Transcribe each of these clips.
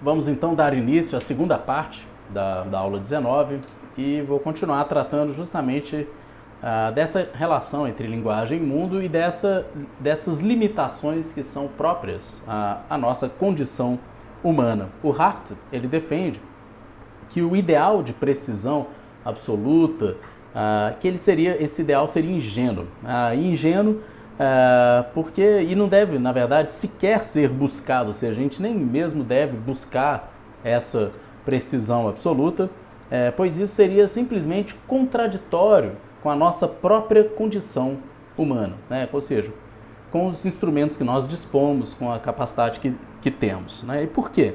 Vamos então dar início à segunda parte da aula 19 e vou continuar tratando justamente dessa relação entre linguagem e mundo e dessas limitações que são próprias à nossa condição humana. O Hardt, ele defende que o ideal de precisão absoluta, esse ideal seria ingênuo. Ingênuo e não deve, na verdade, sequer ser buscado, ou seja, a gente nem mesmo deve buscar essa precisão absoluta, pois isso seria simplesmente contraditório com a nossa própria condição humana, né? Ou seja, com os instrumentos que nós dispomos, com a capacidade que temos, né? E por quê?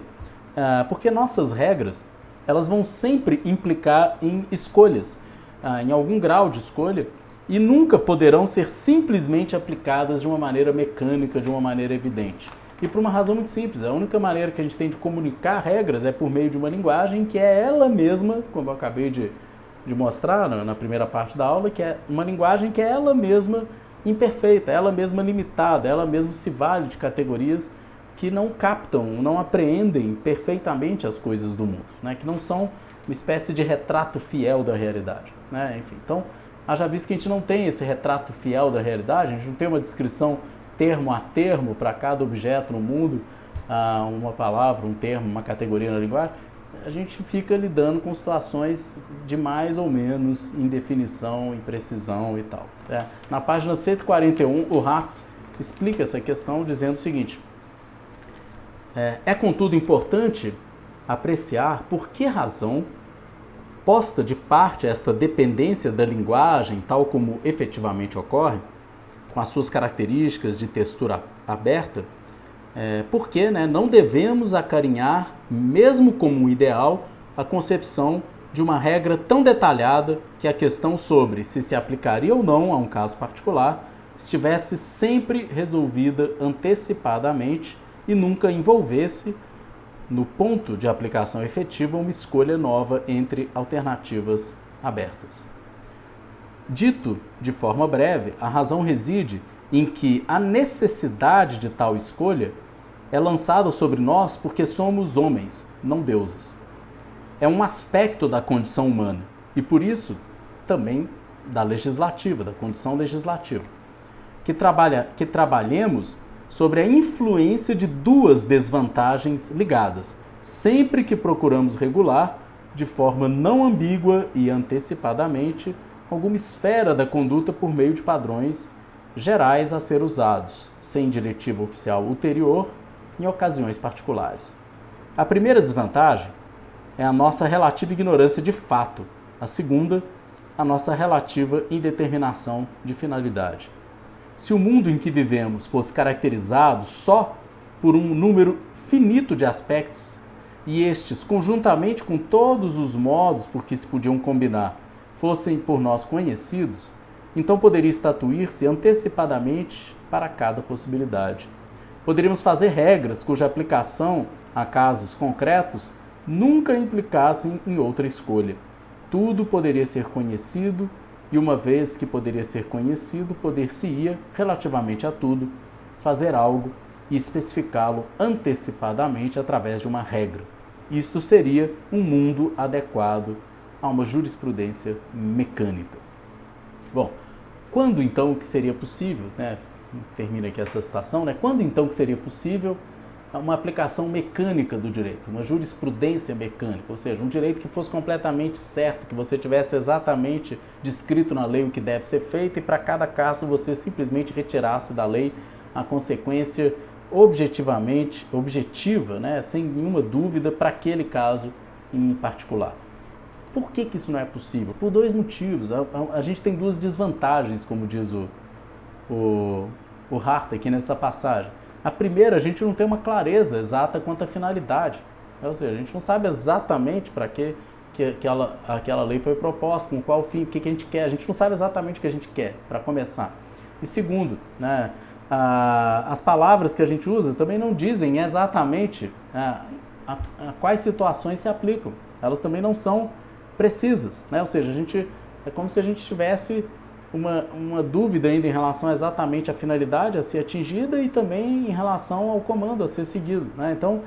Porque nossas regras, elas vão sempre implicar em escolhas, em algum grau de escolha, e nunca poderão ser simplesmente aplicadas de uma maneira mecânica, de uma maneira evidente. E por uma razão muito simples, a única maneira que a gente tem de comunicar regras é por meio de uma linguagem que é ela mesma, como eu acabei de mostrar na primeira parte da aula, que é uma linguagem que é ela mesma imperfeita, ela mesma limitada, ela mesma se vale de categorias que não captam, não apreendem perfeitamente as coisas do mundo, né? Que não são uma espécie de retrato fiel da realidade, né? Enfim, então, haja visto que a gente não tem esse retrato fiel da realidade, a gente não tem uma descrição termo a termo para cada objeto no mundo, uma palavra, um termo, uma categoria na linguagem, a gente fica lidando com situações de mais ou menos indefinição, imprecisão e tal. Na página 141, o Hardt explica essa questão dizendo o seguinte: contudo importante apreciar por que razão, posta de parte esta dependência da linguagem, tal como efetivamente ocorre, com as suas características de textura aberta, porque não devemos acarinhar, mesmo como ideal, a concepção de uma regra tão detalhada que a questão sobre se aplicaria ou não a um caso particular estivesse sempre resolvida antecipadamente e nunca envolvesse, no ponto de aplicação efetiva, uma escolha nova entre alternativas abertas. Dito de forma breve, a razão reside em que a necessidade de tal escolha é lançada sobre nós porque somos homens, não deuses. É um aspecto da condição humana e, por isso, também da condição legislativa, que trabalhemos sobre a influência de duas desvantagens ligadas, sempre que procuramos regular, de forma não ambígua e antecipadamente, alguma esfera da conduta por meio de padrões gerais a ser usados, sem diretiva oficial ulterior, em ocasiões particulares. A primeira desvantagem é a nossa relativa ignorância de fato, a segunda, a nossa relativa indeterminação de finalidade. Se o mundo em que vivemos fosse caracterizado só por um número finito de aspectos, e estes, conjuntamente com todos os modos por que se podiam combinar, fossem por nós conhecidos, então poderia estatuir-se antecipadamente para cada possibilidade. Poderíamos fazer regras cuja aplicação a casos concretos nunca implicassem em outra escolha. Tudo poderia ser conhecido, e uma vez que poderia ser conhecido, poder-se-ia, relativamente a tudo, fazer algo e especificá-lo antecipadamente através de uma regra. Isto seria um mundo adequado a uma jurisprudência mecânica. Bom, quando então que seria possível, termina aqui essa citação, quando então que seria possível uma aplicação mecânica do direito, uma jurisprudência mecânica, ou seja, um direito que fosse completamente certo, que você tivesse exatamente descrito na lei o que deve ser feito e para cada caso você simplesmente retirasse da lei a consequência objetiva, sem nenhuma dúvida para aquele caso em particular. Por que isso não é possível? Por dois motivos. A gente tem duas desvantagens, como diz o Hardt aqui nessa passagem. A primeira, a gente não tem uma clareza exata quanto à finalidade. Ou seja, a gente não sabe exatamente para que aquela lei foi proposta, com qual fim, o que a gente quer. A gente não sabe exatamente o que a gente quer, para começar. E segundo, as palavras que a gente usa também não dizem exatamente a quais situações se aplicam. Elas também não são precisas. Ou seja, é como se a gente tivesse uma dúvida ainda em relação exatamente à finalidade a ser atingida e também em relação ao comando a ser seguido. Então,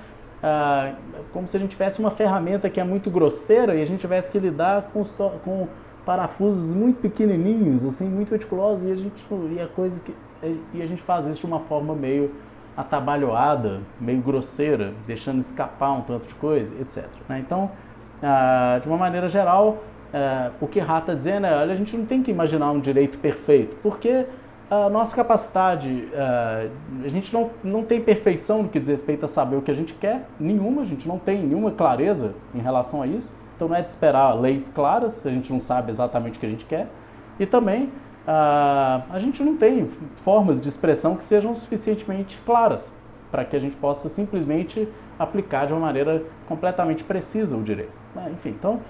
como se a gente tivesse uma ferramenta que é muito grosseira e a gente tivesse que lidar com parafusos muito pequenininhos, assim, muito meticulosos, e a gente faz isso de uma forma meio atabalhoada, meio grosseira, deixando escapar um tanto de coisa, etc. Né? Então, de uma maneira geral, o que Hart está dizendo é, olha, a gente não tem que imaginar um direito perfeito, porque a nossa capacidade, a gente não tem perfeição no que diz respeito a saber o que a gente quer, nenhuma, a gente não tem nenhuma clareza em relação a isso, então não é de esperar leis claras se a gente não sabe exatamente o que a gente quer, e também a gente não tem formas de expressão que sejam suficientemente claras para que a gente possa simplesmente aplicar de uma maneira completamente precisa o direito. Enfim, então,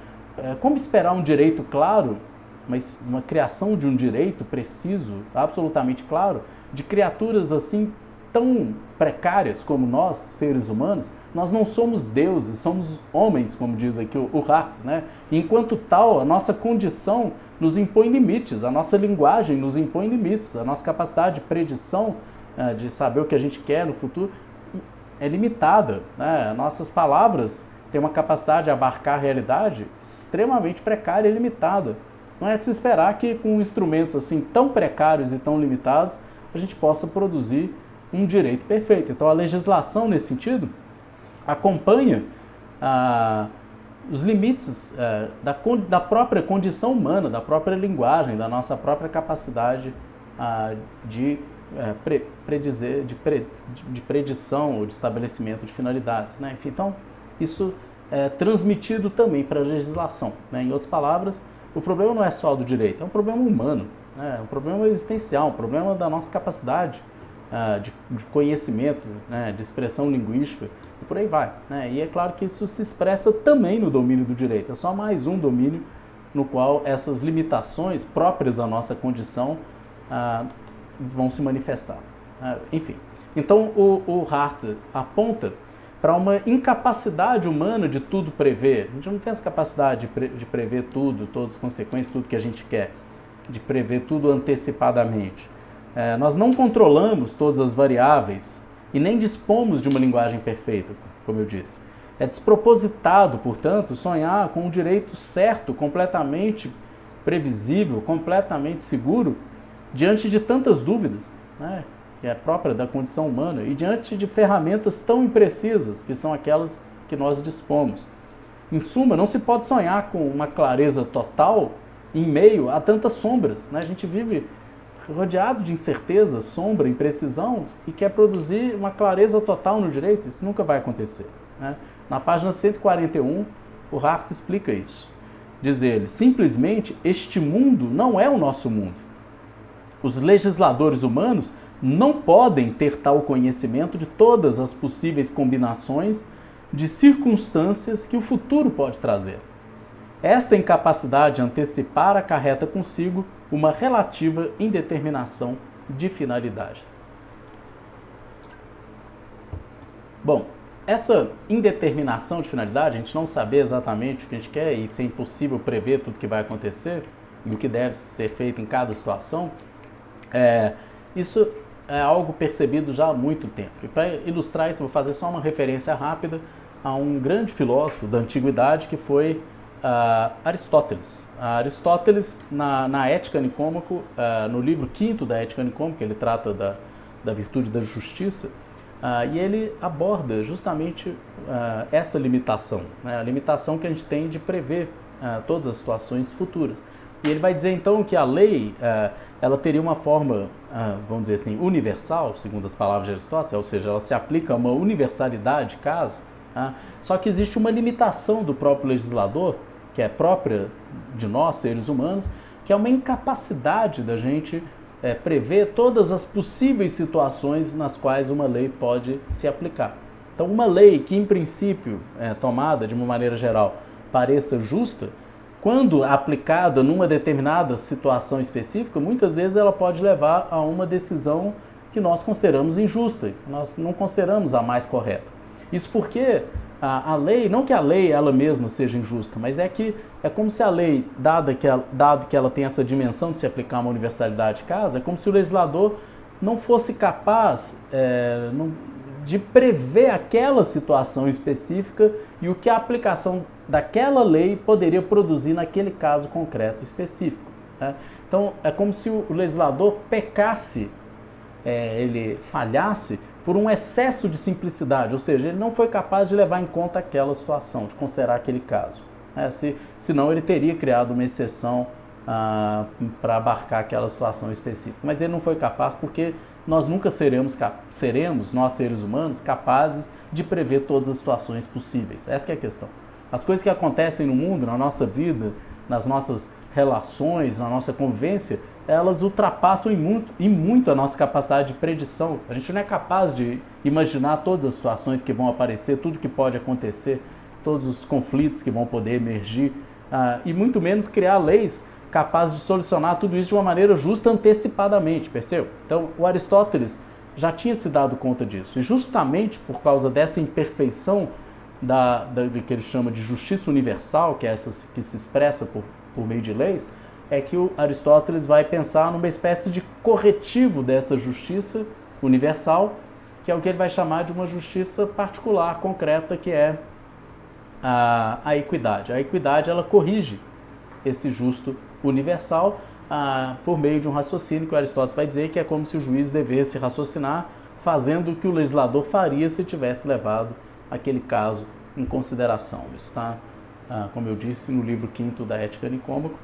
como esperar um direito claro, mas uma criação de um direito preciso, absolutamente claro, de criaturas assim tão precárias como nós, seres humanos? Nós não somos deuses, somos homens, como diz aqui o Hart, né? E enquanto tal, a nossa condição nos impõe limites, a nossa linguagem nos impõe limites, a nossa capacidade de predição, de saber o que a gente quer no futuro, é limitada, né? Nossas palavras têm uma capacidade de abarcar a realidade extremamente precária e limitada. Não é de se esperar que com instrumentos assim tão precários e tão limitados a gente possa produzir um direito perfeito. Então a legislação nesse sentido acompanha os limites da própria condição humana, da própria linguagem, da nossa própria capacidade de predição ou de estabelecimento de finalidades. Né? Enfim, então isso é transmitido também para a legislação. Né? Em outras palavras, o problema não é só do direito, é um problema humano, é um problema existencial, um problema da nossa capacidade de conhecimento, né, de expressão linguística, e por aí vai. Né? E é claro que isso se expressa também no domínio do direito, é só mais um domínio no qual essas limitações próprias da nossa condição vão se manifestar. Enfim, então o Hart aponta para uma incapacidade humana de tudo prever. A gente não tem essa capacidade de prever tudo, todas as consequências, tudo que a gente quer, de prever tudo antecipadamente. Nós não controlamos todas as variáveis e nem dispomos de uma linguagem perfeita, como eu disse. É despropositado, portanto, sonhar com um direito certo, completamente previsível, completamente seguro, diante de tantas dúvidas, né, que é própria da condição humana, e diante de ferramentas tão imprecisas, que são aquelas que nós dispomos. Em suma, não se pode sonhar com uma clareza total em meio a tantas sombras. Né? A gente vive rodeado de incerteza, sombra, imprecisão, e quer produzir uma clareza total no direito. Isso nunca vai acontecer. Né? Na página 141, o Hart explica isso. Diz ele, simplesmente, este mundo não é o nosso mundo. Os legisladores humanos não podem ter tal conhecimento de todas as possíveis combinações de circunstâncias que o futuro pode trazer. Esta incapacidade de antecipar acarreta consigo uma relativa indeterminação de finalidade. Bom, essa indeterminação de finalidade, a gente não saber exatamente o que a gente quer e ser impossível prever tudo que vai acontecer e o que deve ser feito em cada situação, isso é algo percebido já há muito tempo. E para ilustrar isso, eu vou fazer só uma referência rápida a um grande filósofo da antiguidade que foi Aristóteles. Aristóteles, na Ética Nicômaco, no livro 5º da Ética Nicômaca, ele trata da virtude da justiça, e ele aborda justamente essa limitação, né, a limitação que a gente tem de prever todas as situações futuras. E ele vai dizer então que a lei ela teria uma forma, vamos dizer assim, universal, segundo as palavras de Aristóteles, ou seja, ela se aplica a uma universalidade, caso, só que existe uma limitação do próprio legislador, que é própria de nós, seres humanos, que é uma incapacidade da gente prever todas as possíveis situações nas quais uma lei pode se aplicar. Então, uma lei que, em princípio, tomada de uma maneira geral, pareça justa, quando aplicada numa determinada situação específica, muitas vezes ela pode levar a uma decisão que nós consideramos injusta, que nós não consideramos a mais correta. Isso porque a lei, não que a lei ela mesma seja injusta, mas é como se a lei, dado que ela tem essa dimensão de se aplicar a uma universalidade de caso, é como se o legislador não fosse capaz de prever aquela situação específica e o que a aplicação daquela lei poderia produzir naquele caso concreto específico, né? Então, é como se o legislador pecasse, ele falhasse por um excesso de simplicidade, ou seja, ele não foi capaz de levar em conta aquela situação, de considerar aquele caso. Senão ele teria criado uma exceção para abarcar aquela situação específica. Mas ele não foi capaz porque nós nunca seremos, nós seres humanos, capazes de prever todas as situações possíveis. Essa que é a questão. As coisas que acontecem no mundo, na nossa vida, nas nossas relações, na nossa convivência, elas ultrapassam em muito a nossa capacidade de predição. A gente não é capaz de imaginar todas as situações que vão aparecer, tudo que pode acontecer, todos os conflitos que vão poder emergir, e muito menos criar leis capazes de solucionar tudo isso de uma maneira justa antecipadamente, percebeu? Então, o Aristóteles já tinha se dado conta disso, e justamente por causa dessa imperfeição do que ele chama de justiça universal, que é essa que se expressa por meio de leis, é que o Aristóteles vai pensar numa espécie de corretivo dessa justiça universal, que é o que ele vai chamar de uma justiça particular, concreta, que é a equidade. A equidade, ela corrige esse justo universal por meio de um raciocínio que o Aristóteles vai dizer que é como se o juiz devesse raciocinar fazendo o que o legislador faria se tivesse levado aquele caso em consideração. Isso está, como eu disse, no livro 5º da Ética Nicômaco,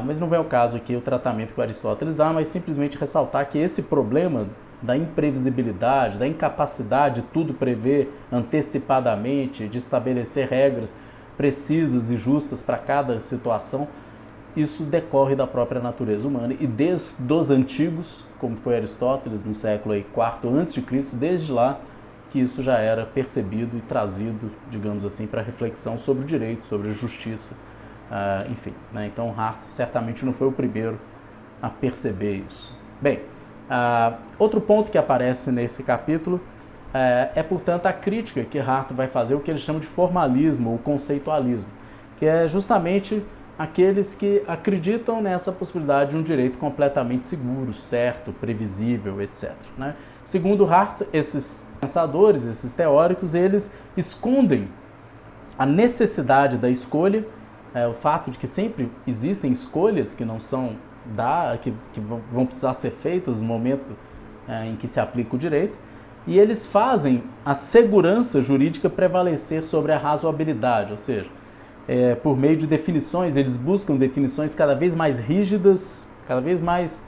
mas não vem ao caso aqui o tratamento que o Aristóteles dá, mas simplesmente ressaltar que esse problema da imprevisibilidade, da incapacidade de tudo prever antecipadamente, de estabelecer regras precisas e justas para cada situação, isso decorre da própria natureza humana e desde os antigos, como foi Aristóteles no século IV a.C., desde lá que isso já era percebido e trazido, digamos assim, para reflexão sobre o direito, sobre a justiça, enfim, né? Então Hart certamente não foi o primeiro a perceber isso. Bem, outro ponto que aparece nesse capítulo portanto, a crítica que Hart vai fazer, o que ele chama de formalismo ou conceitualismo, que é justamente aqueles que acreditam nessa possibilidade de um direito completamente seguro, certo, previsível, etc., né? Segundo Hart, esses pensadores, esses teóricos, eles escondem a necessidade da escolha, o fato de que sempre existem escolhas que não são que vão precisar ser feitas no momento em que se aplica o direito, e eles fazem a segurança jurídica prevalecer sobre a razoabilidade, ou seja, por meio de definições, eles buscam definições cada vez mais rígidas, cada vez mais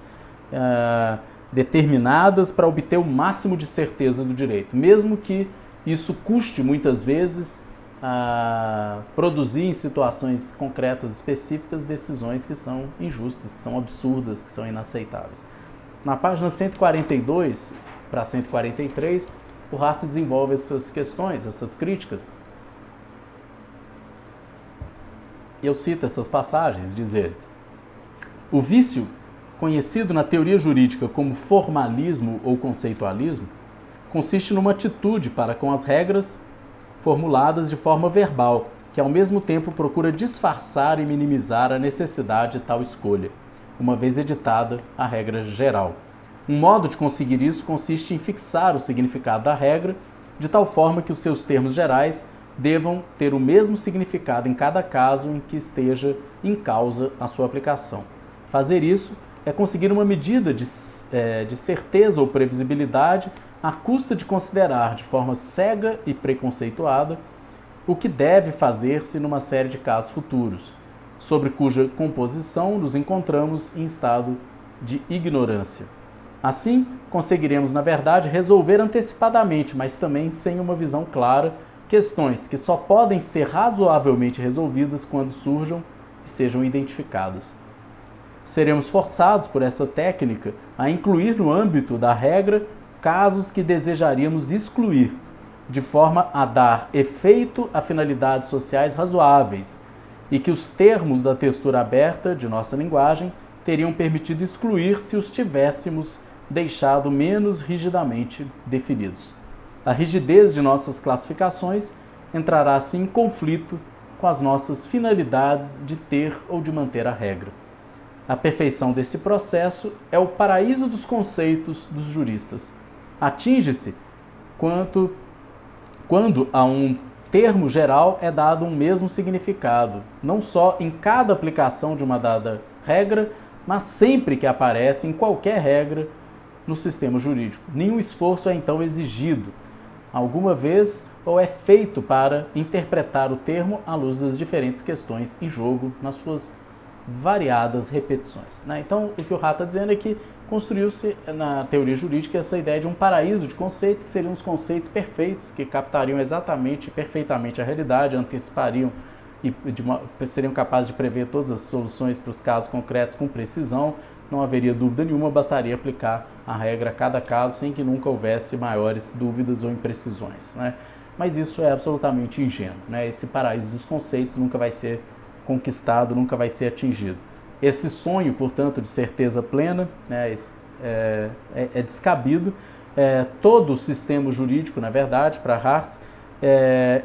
determinadas para obter o máximo de certeza do direito, mesmo que isso custe muitas vezes produzir em situações concretas específicas decisões que são injustas, que são absurdas, que são inaceitáveis. Na página 142 para 143, o Hart desenvolve essas questões, essas críticas. Eu cito essas passagens, diz ele: o vício, conhecido na teoria jurídica como formalismo ou conceitualismo, consiste numa atitude para com as regras formuladas de forma verbal, que ao mesmo tempo procura disfarçar e minimizar a necessidade de tal escolha, uma vez editada a regra geral. Um modo de conseguir isso consiste em fixar o significado da regra, de tal forma que os seus termos gerais devam ter o mesmo significado em cada caso em que esteja em causa a sua aplicação. Fazer isso é conseguir uma medida de certeza ou previsibilidade à custa de considerar de forma cega e preconceituada o que deve fazer-se numa série de casos futuros, sobre cuja composição nos encontramos em estado de ignorância. Assim, conseguiremos, na verdade, resolver antecipadamente, mas também sem uma visão clara, questões que só podem ser razoavelmente resolvidas quando surjam e sejam identificadas. Seremos forçados por essa técnica a incluir no âmbito da regra casos que desejaríamos excluir, de forma a dar efeito a finalidades sociais razoáveis e que os termos da textura aberta de nossa linguagem teriam permitido excluir se os tivéssemos deixado menos rigidamente definidos. A rigidez de nossas classificações entrará assim em conflito com as nossas finalidades de ter ou de manter a regra. A perfeição desse processo é o paraíso dos conceitos dos juristas. Atinge-se quando a um termo geral é dado um mesmo significado, não só em cada aplicação de uma dada regra, mas sempre que aparece em qualquer regra no sistema jurídico. Nenhum esforço é então exigido alguma vez ou é feito para interpretar o termo à luz das diferentes questões em jogo nas suas variadas repetições, né? Então, o que o Hart está dizendo é que construiu-se na teoria jurídica essa ideia de um paraíso de conceitos que seriam os conceitos perfeitos, que captariam perfeitamente a realidade, antecipariam e seriam capazes de prever todas as soluções para os casos concretos com precisão. Não haveria dúvida nenhuma, bastaria aplicar a regra a cada caso sem que nunca houvesse maiores dúvidas ou imprecisões, né? Mas isso é absolutamente ingênuo, né? Esse paraíso dos conceitos nunca vai ser conquistado, nunca vai ser atingido. Esse sonho, portanto, de certeza plena, né, é descabido. Todo o sistema jurídico, na verdade, para Hart,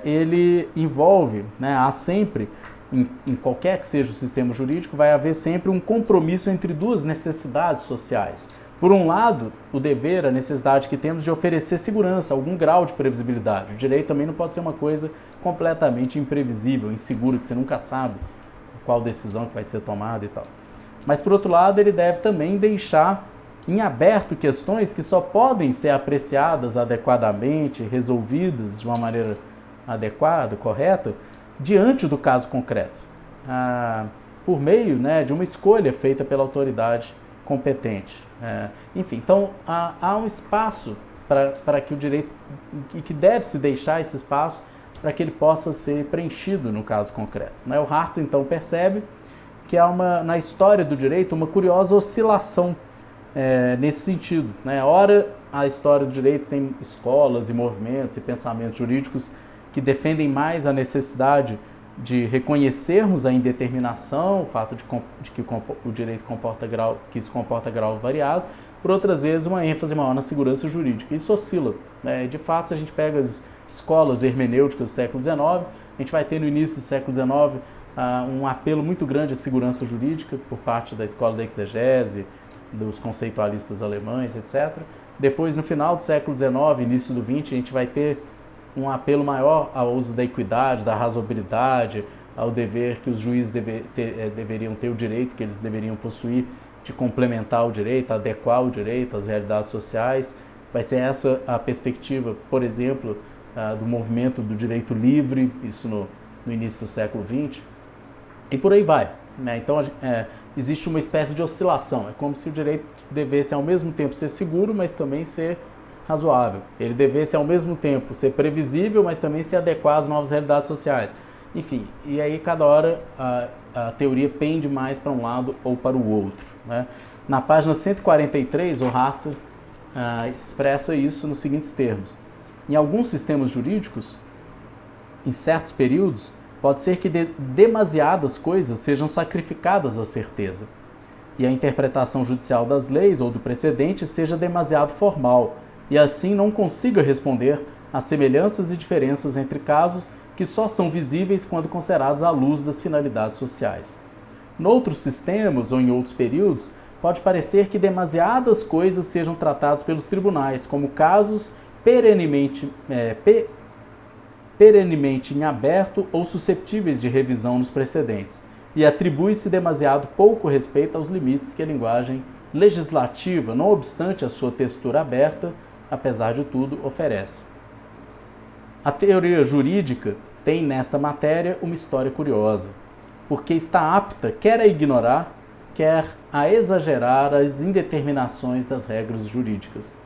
ele envolve, né, há sempre, em qualquer que seja o sistema jurídico, vai haver sempre um compromisso entre duas necessidades sociais. Por um lado, o dever, a necessidade que temos de oferecer segurança, algum grau de previsibilidade. O direito também não pode ser uma coisa completamente imprevisível, insegura, que você nunca sabe qual decisão que vai ser tomada e tal. Mas, por outro lado, ele deve também deixar em aberto questões que só podem ser apreciadas adequadamente, resolvidas de uma maneira adequada, correta, diante do caso concreto, por meio, né, de uma escolha feita pela autoridade competente. Enfim, então há um espaço para que o direito, que deve-se deixar esse espaço para que ele possa ser preenchido no caso concreto, né? O Hart, então, percebe que há na história do direito uma curiosa oscilação nesse sentido, né? Ora, a história do direito tem escolas e movimentos e pensamentos jurídicos que defendem mais a necessidade de reconhecermos a indeterminação, o fato de que o direito que isso comporta graus variados, por outras vezes uma ênfase maior na segurança jurídica. Isso oscila, né? De fato, se a gente pega as escolas hermenêuticas do século XIX, a gente vai ter no início do século XIX um apelo muito grande à segurança jurídica por parte da escola da exegese, dos conceitualistas alemães, etc. Depois, no final do século XIX, início do XX, a gente vai ter um apelo maior ao uso da equidade, da razoabilidade, ao dever que os juízes deveriam ter, o direito que eles deveriam possuir de complementar o direito, adequar o direito às realidades sociais. Vai ser essa a perspectiva, por exemplo, do movimento do direito livre, isso no início do século XX, e por aí vai, né? Então, existe uma espécie de oscilação, é como se o direito devesse ao mesmo tempo ser seguro, mas também ser razoável. Ele devesse ao mesmo tempo ser previsível, mas também se adequar às novas realidades sociais. Enfim, e aí cada hora a teoria pende mais para um lado ou para o outro, né? Na página 143, o Hart expressa isso nos seguintes termos. Em alguns sistemas jurídicos, em certos períodos, pode ser que demasiadas coisas sejam sacrificadas à certeza, e a interpretação judicial das leis ou do precedente seja demasiado formal, e assim não consiga responder às semelhanças e diferenças entre casos que só são visíveis quando considerados à luz das finalidades sociais. Noutros sistemas ou em outros períodos, pode parecer que demasiadas coisas sejam tratadas pelos tribunais como casos perenemente em aberto ou suscetíveis de revisão nos precedentes, e atribui-se demasiado pouco respeito aos limites que a linguagem legislativa, não obstante a sua textura aberta, apesar de tudo, oferece. A teoria jurídica tem nesta matéria uma história curiosa, porque está apta quer a ignorar, quer a exagerar as indeterminações das regras jurídicas.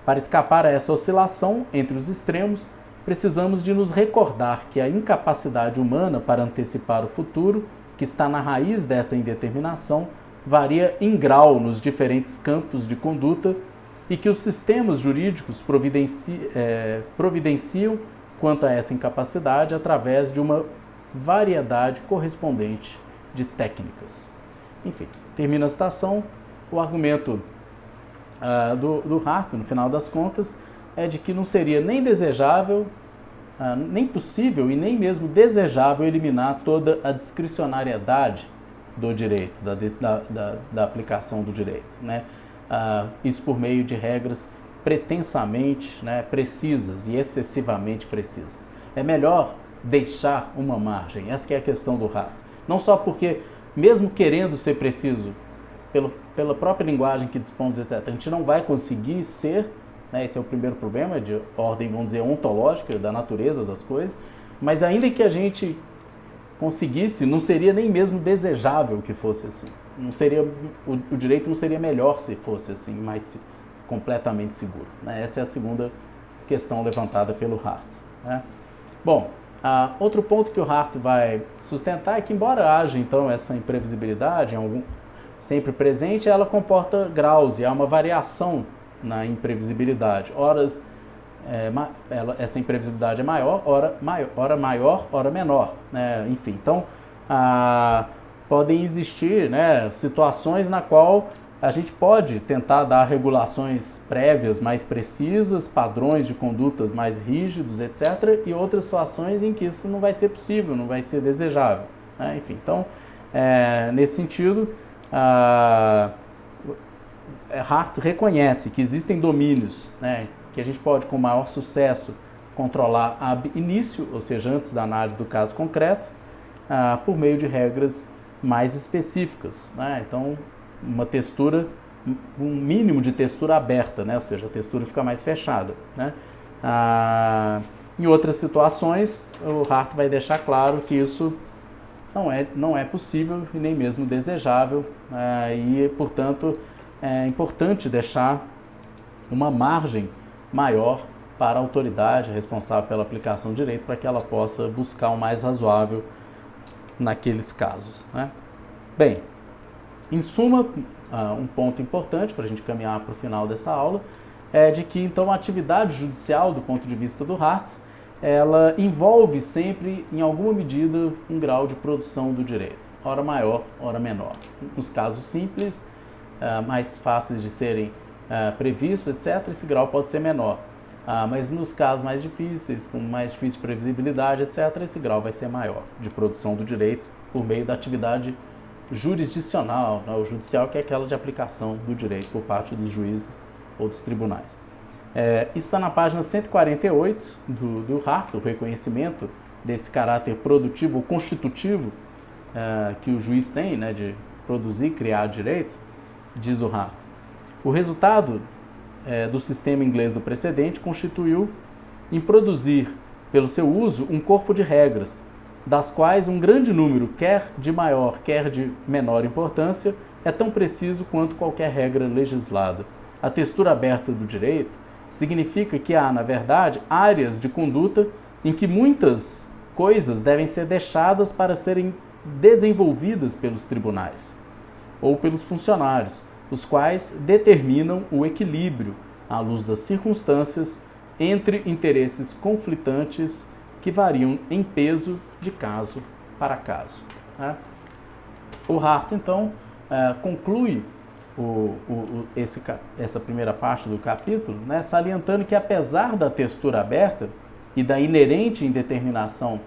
Para escapar a essa oscilação entre os extremos, precisamos de nos recordar que a incapacidade humana para antecipar o futuro, que está na raiz dessa indeterminação, varia em grau nos diferentes campos de conduta e que os sistemas jurídicos providenciam quanto a essa incapacidade através de uma variedade correspondente de técnicas. Enfim, termina a citação. O argumento do Hart, no final das contas, é de que não seria nem desejável, nem possível e nem mesmo desejável eliminar toda a discricionariedade do direito, da aplicação do direito, né? Isso por meio de regras pretensamente, né, precisas e excessivamente precisas. É melhor deixar uma margem. Essa que é a questão do Hart. Não só porque, mesmo querendo ser preciso, pela própria linguagem que dispomos, etc., a gente não vai conseguir ser, né, esse é o primeiro problema de ordem, vamos dizer, ontológica, da natureza das coisas, mas ainda que a gente conseguisse, não seria nem mesmo desejável que fosse assim. Não seria, o direito não seria melhor se fosse assim, mais completamente seguro, né? Essa é a segunda questão levantada pelo Hart, né? Bom, outro ponto que o Hart vai sustentar é que, embora haja então essa imprevisibilidade sempre presente, ela comporta graus e há uma variação na imprevisibilidade. Essa imprevisibilidade é maior, ora maior, ora menor, né? Enfim, então podem existir, né, situações na qual a gente pode tentar dar regulações prévias mais precisas, padrões de condutas mais rígidos, etc., e outras situações em que isso não vai ser possível, não vai ser desejável, né? Enfim, então, nesse sentido, Hart reconhece que existem domínios, né, que a gente pode, com maior sucesso, controlar ab início, ou seja, antes da análise do caso concreto, por meio de regras mais específicas, né? Então, um mínimo de textura aberta, né? Ou seja, a textura fica mais fechada, né? Em outras situações, o Hart vai deixar claro que isso não é possível e nem mesmo desejável, e, portanto, é importante deixar uma margem maior para a autoridade responsável pela aplicação do direito, para que ela possa buscar o mais razoável naqueles casos, né? Bem, em suma, um ponto importante para a gente caminhar para o final dessa aula é de que, então, a atividade judicial, do ponto de vista do Hart, ela envolve sempre, em alguma medida, um grau de produção do direito, ora maior, ora menor. Nos casos simples, mais fáceis de serem previstos, etc., esse grau pode ser menor. Mas nos casos mais difíceis, com mais difícil previsibilidade, etc., esse grau vai ser maior de produção do direito por meio da atividade jurisdicional, né, o judicial, que é aquela de aplicação do direito por parte dos juízes ou dos tribunais. Isso está na página 148 do Hart, o reconhecimento desse caráter produtivo ou constitutivo que o juiz tem, né, de produzir, criar direito, diz o Hart. O resultado do sistema inglês do precedente constituiu em produzir, pelo seu uso, um corpo de regras, das quais um grande número, quer de maior, quer de menor importância, é tão preciso quanto qualquer regra legislada. A textura aberta do direito significa que há, na verdade, áreas de conduta em que muitas coisas devem ser deixadas para serem desenvolvidas pelos tribunais ou pelos funcionários, os quais determinam o equilíbrio, à luz das circunstâncias, entre interesses conflitantes que variam em peso de caso para caso, né? O Hart, então, conclui essa primeira parte do capítulo, né, salientando que, apesar da textura aberta e da inerente indeterminação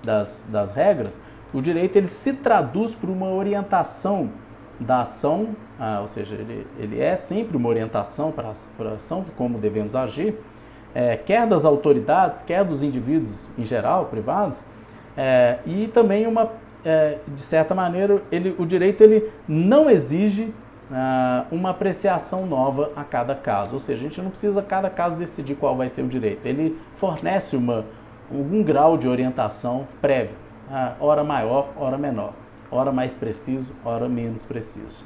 das regras, o direito ele se traduz por uma orientação da ação, ou seja, ele é sempre uma orientação para a ação de como devemos agir, quer das autoridades, quer dos indivíduos em geral, privados, e também de certa maneira, o direito ele não exige uma apreciação nova a cada caso, ou seja, a gente não precisa a cada caso decidir qual vai ser o direito, ele fornece algum grau de orientação prévio, ora maior, ora menor, ora mais preciso, ora menos preciso.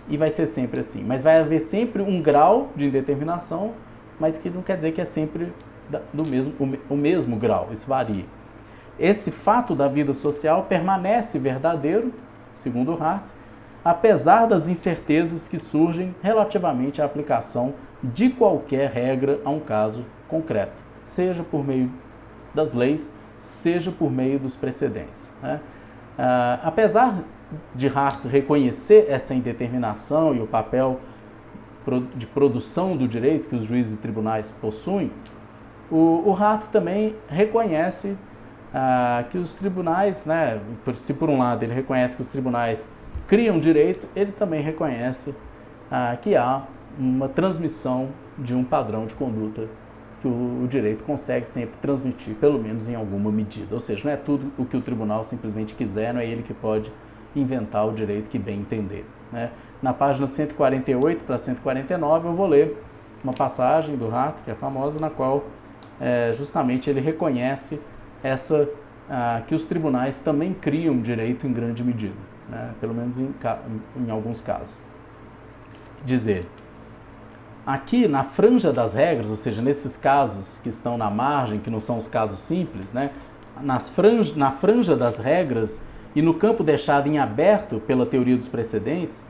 E vai ser sempre assim, mas vai haver sempre um grau de indeterminação, mas que não quer dizer que é sempre o mesmo grau, isso varia. Esse fato da vida social permanece verdadeiro, segundo Hart, apesar das incertezas que surgem relativamente à aplicação de qualquer regra a um caso concreto, seja por meio das leis, seja por meio dos precedentes, né? Apesar de Hart reconhecer essa indeterminação e o papel de produção do direito que os juízes e tribunais possuem, o Hart também reconhece que os tribunais, né, se por um lado ele reconhece que os tribunais criam direito, ele também reconhece que há uma transmissão de um padrão de conduta que o direito consegue sempre transmitir, pelo menos em alguma medida. Ou seja, não é tudo o que o tribunal simplesmente quiser, não é ele que pode inventar o direito que bem entender, né? Na página 148 para 149 eu vou ler uma passagem do Hart, que é famosa, na qual justamente ele reconhece que os tribunais também criam direito em grande medida, né? Pelo menos em alguns casos. Diz ele: aqui na franja das regras, ou seja, nesses casos que estão na margem, que não são os casos simples, né? Na franja das regras e no campo deixado em aberto pela teoria dos precedentes,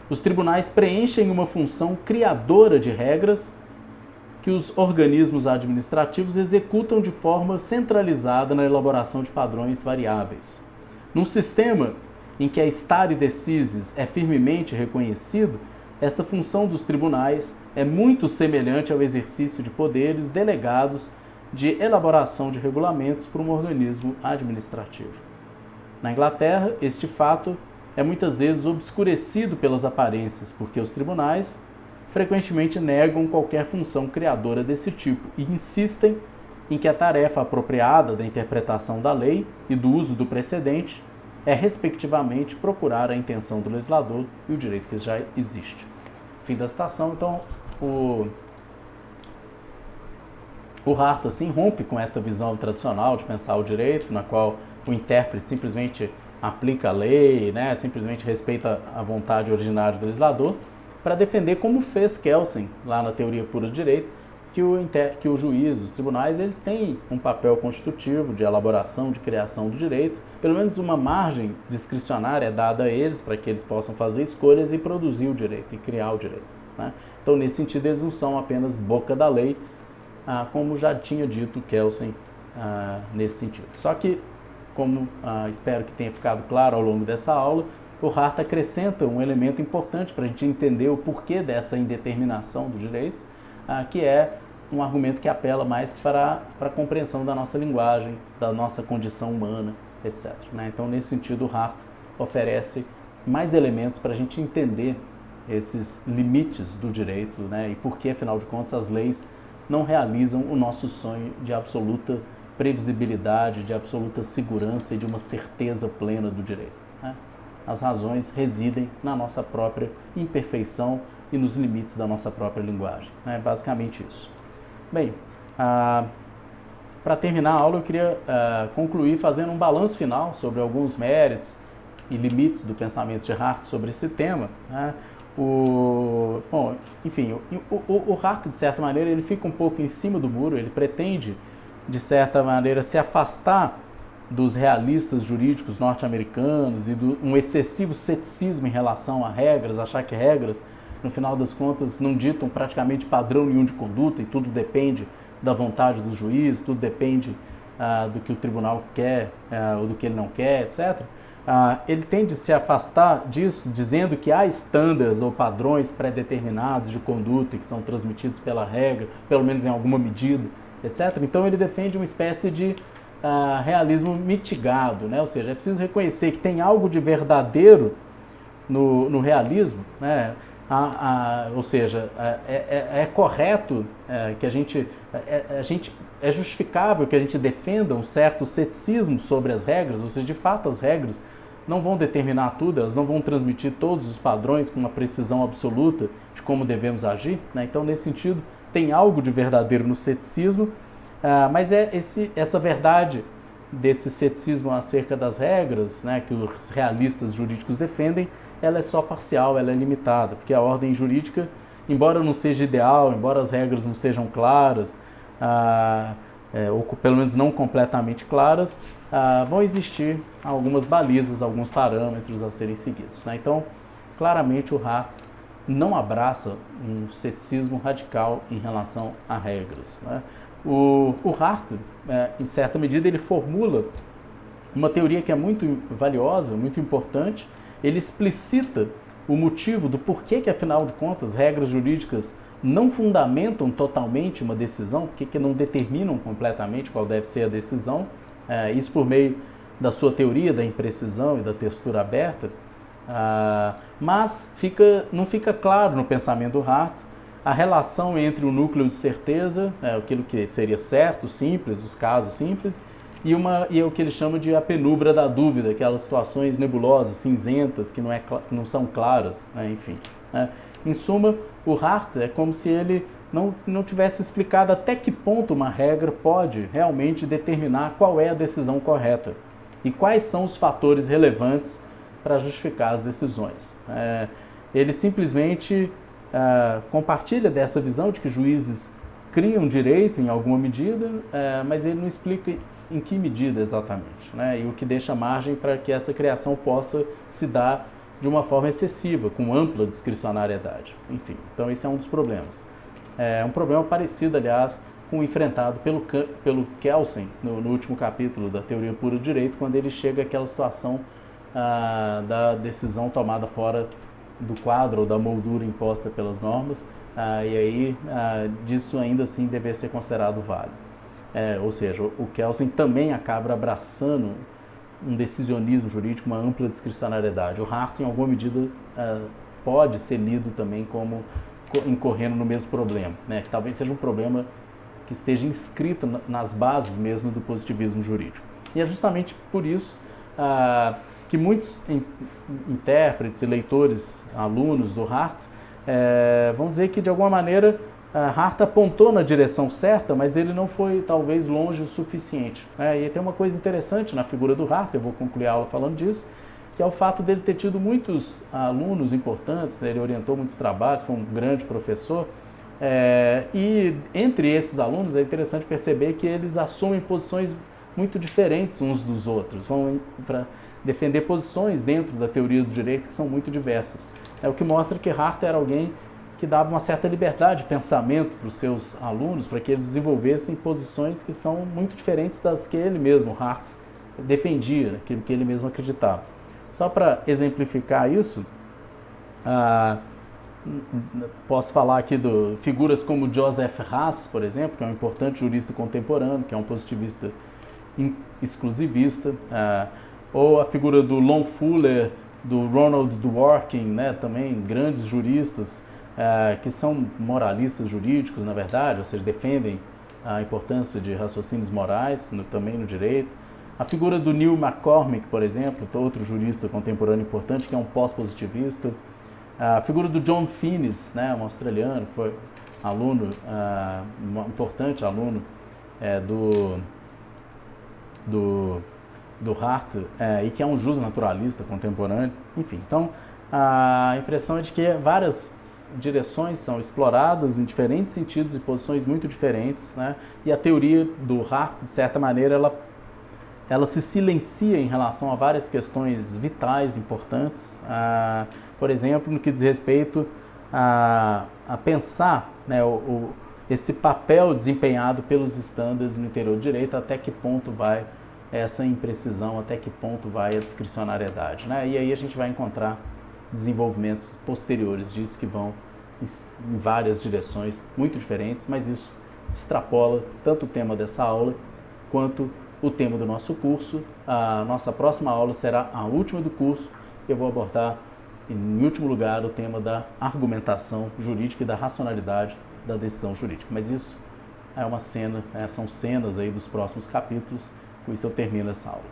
os tribunais preenchem uma função criadora de regras que os organismos administrativos executam de forma centralizada na elaboração de padrões variáveis. Num sistema em que a stare decisis é firmemente reconhecido, esta função dos tribunais é muito semelhante ao exercício de poderes delegados de elaboração de regulamentos por um organismo administrativo. Na Inglaterra, este fato é muitas vezes obscurecido pelas aparências, porque os tribunais frequentemente negam qualquer função criadora desse tipo e insistem em que a tarefa apropriada da interpretação da lei e do uso do precedente é, respectivamente, procurar a intenção do legislador e o direito que já existe. Fim da citação. Então, o Hart, assim, rompe com essa visão tradicional de pensar o direito, na qual o intérprete simplesmente aplica a lei, né, simplesmente respeita a vontade originária do legislador, para defender, como fez Kelsen lá na Teoria Pura do Direito, que o juiz, os tribunais, eles têm um papel constitutivo de elaboração, de criação do direito, pelo menos uma margem discricionária é dada a eles para que eles possam fazer escolhas e produzir o direito, e criar o direito, né? Então, nesse sentido, eles não são apenas boca da lei, como já tinha dito Kelsen nesse sentido. Só que, como espero que tenha ficado claro ao longo dessa aula, o Hart acrescenta um elemento importante para a gente entender o porquê dessa indeterminação do direito, que é um argumento que apela mais para a compreensão da nossa linguagem, da nossa condição humana, etc, né? Então, nesse sentido, o Hart oferece mais elementos para a gente entender esses limites do direito, né? E por que, afinal de contas, as leis não realizam o nosso sonho de absoluta previsibilidade, de absoluta segurança e de uma certeza plena do direito, né? As razões residem na nossa própria imperfeição e nos limites da nossa própria linguagem, né? Basicamente isso. Bem, para terminar a aula, eu queria concluir fazendo um balanço final sobre alguns méritos e limites do pensamento de Hart sobre esse tema, né? O Hart, de certa maneira, ele fica um pouco em cima do muro, ele pretende, de certa maneira, se afastar dos realistas jurídicos norte-americanos e um excessivo ceticismo em relação a regras, achar que regras, no final das contas, não ditam praticamente padrão nenhum de conduta e tudo depende da vontade dos juízes, tudo depende do que o tribunal quer ou do que ele não quer, etc. Ele tende a se afastar disso, dizendo que há estándares ou padrões pré-determinados de conduta que são transmitidos pela regra, pelo menos em alguma medida, etc. Então, ele defende uma espécie de realismo mitigado, né? Ou seja, é preciso reconhecer que tem algo de verdadeiro no realismo, né? Ou seja, é correto que a gente é justificável que a gente defenda um certo ceticismo sobre as regras, ou seja, de fato as regras não vão determinar tudo, elas não vão transmitir todos os padrões com uma precisão absoluta de como devemos agir, né? Então, nesse sentido, tem algo de verdadeiro no ceticismo, mas essa verdade desse ceticismo acerca das regras, né, que os realistas jurídicos defendem, ela é só parcial, ela é limitada, porque a ordem jurídica, embora não seja ideal, embora as regras não sejam claras, ou pelo menos não completamente claras, vão existir algumas balizas, alguns parâmetros a serem seguidos, né? Então, claramente o Hart não abraça um ceticismo radical em relação a regras, né? O Hart, em certa medida, ele formula uma teoria que é muito valiosa, muito importante. Ele explicita o motivo do porquê que, afinal de contas, regras jurídicas não fundamentam totalmente uma decisão, porque que não determinam completamente qual deve ser a decisão, isso por meio da sua teoria da imprecisão e da textura aberta, mas não fica claro no pensamento do Hart a relação entre o núcleo de certeza, aquilo que seria certo, simples, os casos simples, e o que ele chama de a penumbra da dúvida, aquelas situações nebulosas, cinzentas, que não são claras, né? Enfim. Em suma, o Hart é como se ele não tivesse explicado até que ponto uma regra pode realmente determinar qual é a decisão correta e quais são os fatores relevantes para justificar as decisões. Ele simplesmente compartilha dessa visão de que juízes criam direito em alguma medida, mas ele não explica em que medida exatamente, né? E o que deixa margem para que essa criação possa se dar de uma forma excessiva, com ampla discricionariedade. Enfim, então esse é um dos problemas. É um problema parecido, aliás, com o enfrentado pelo Kelsen no último capítulo da Teoria Pura do Direito, quando ele chega àquela situação da decisão tomada fora do quadro ou da moldura imposta pelas normas, e aí disso ainda assim deve ser considerado válido. Ou seja, o Kelsen também acaba abraçando um decisionismo jurídico, uma ampla discricionariedade. O Hart, em alguma medida, pode ser lido também como incorrendo no mesmo problema, né? Que talvez seja um problema que esteja inscrito nas bases mesmo do positivismo jurídico. E é justamente por isso que muitos intérpretes, leitores, alunos do Hart vão dizer que, de alguma maneira, Hart apontou na direção certa, mas ele não foi, talvez, longe o suficiente. E tem uma coisa interessante na figura do Hart, eu vou concluir a aula falando disso, que é o fato dele ter tido muitos alunos importantes, ele orientou muitos trabalhos, foi um grande professor, e entre esses alunos é interessante perceber que eles assumem posições muito diferentes uns dos outros, vão para defender posições dentro da teoria do direito que são muito diversas. O que mostra que Hart era alguém que dava uma certa liberdade de pensamento para os seus alunos, para que eles desenvolvessem posições que são muito diferentes das que ele mesmo, Hart, defendia, aquilo que ele mesmo acreditava. Só para exemplificar isso, posso falar aqui de figuras como Joseph Haas, por exemplo, que é um importante jurista contemporâneo, que é um positivista exclusivista, ou a figura do Lon Fuller, do Ronald Dworkin, né, também grandes juristas, que são moralistas jurídicos, na verdade, ou seja, defendem a importância de raciocínios morais também no direito. A figura do Neil McCormick, por exemplo, outro jurista contemporâneo importante, que é um pós-positivista. A figura do John Finnis, né, um australiano, foi aluno, um importante aluno do Hart, e que é um justnaturalista contemporâneo. Enfim, então a impressão é de que várias direções são exploradas em diferentes sentidos e posições muito diferentes, né? E a teoria do Hart, de certa maneira, ela se silencia em relação a várias questões vitais, importantes, por exemplo, no que diz respeito a pensar, né, esse papel desempenhado pelos estándares no interior do direito, até que ponto vai essa imprecisão, até que ponto vai a discricionariedade, né? E aí a gente vai encontrar desenvolvimentos posteriores disso que vão em várias direções muito diferentes, mas isso extrapola tanto o tema dessa aula quanto o tema do nosso curso. A nossa próxima aula será a última do curso. Eu vou abordar, em último lugar, o tema da argumentação jurídica e da racionalidade da decisão jurídica. Mas isso é uma cena, são cenas aí dos próximos capítulos, com isso eu termino essa aula.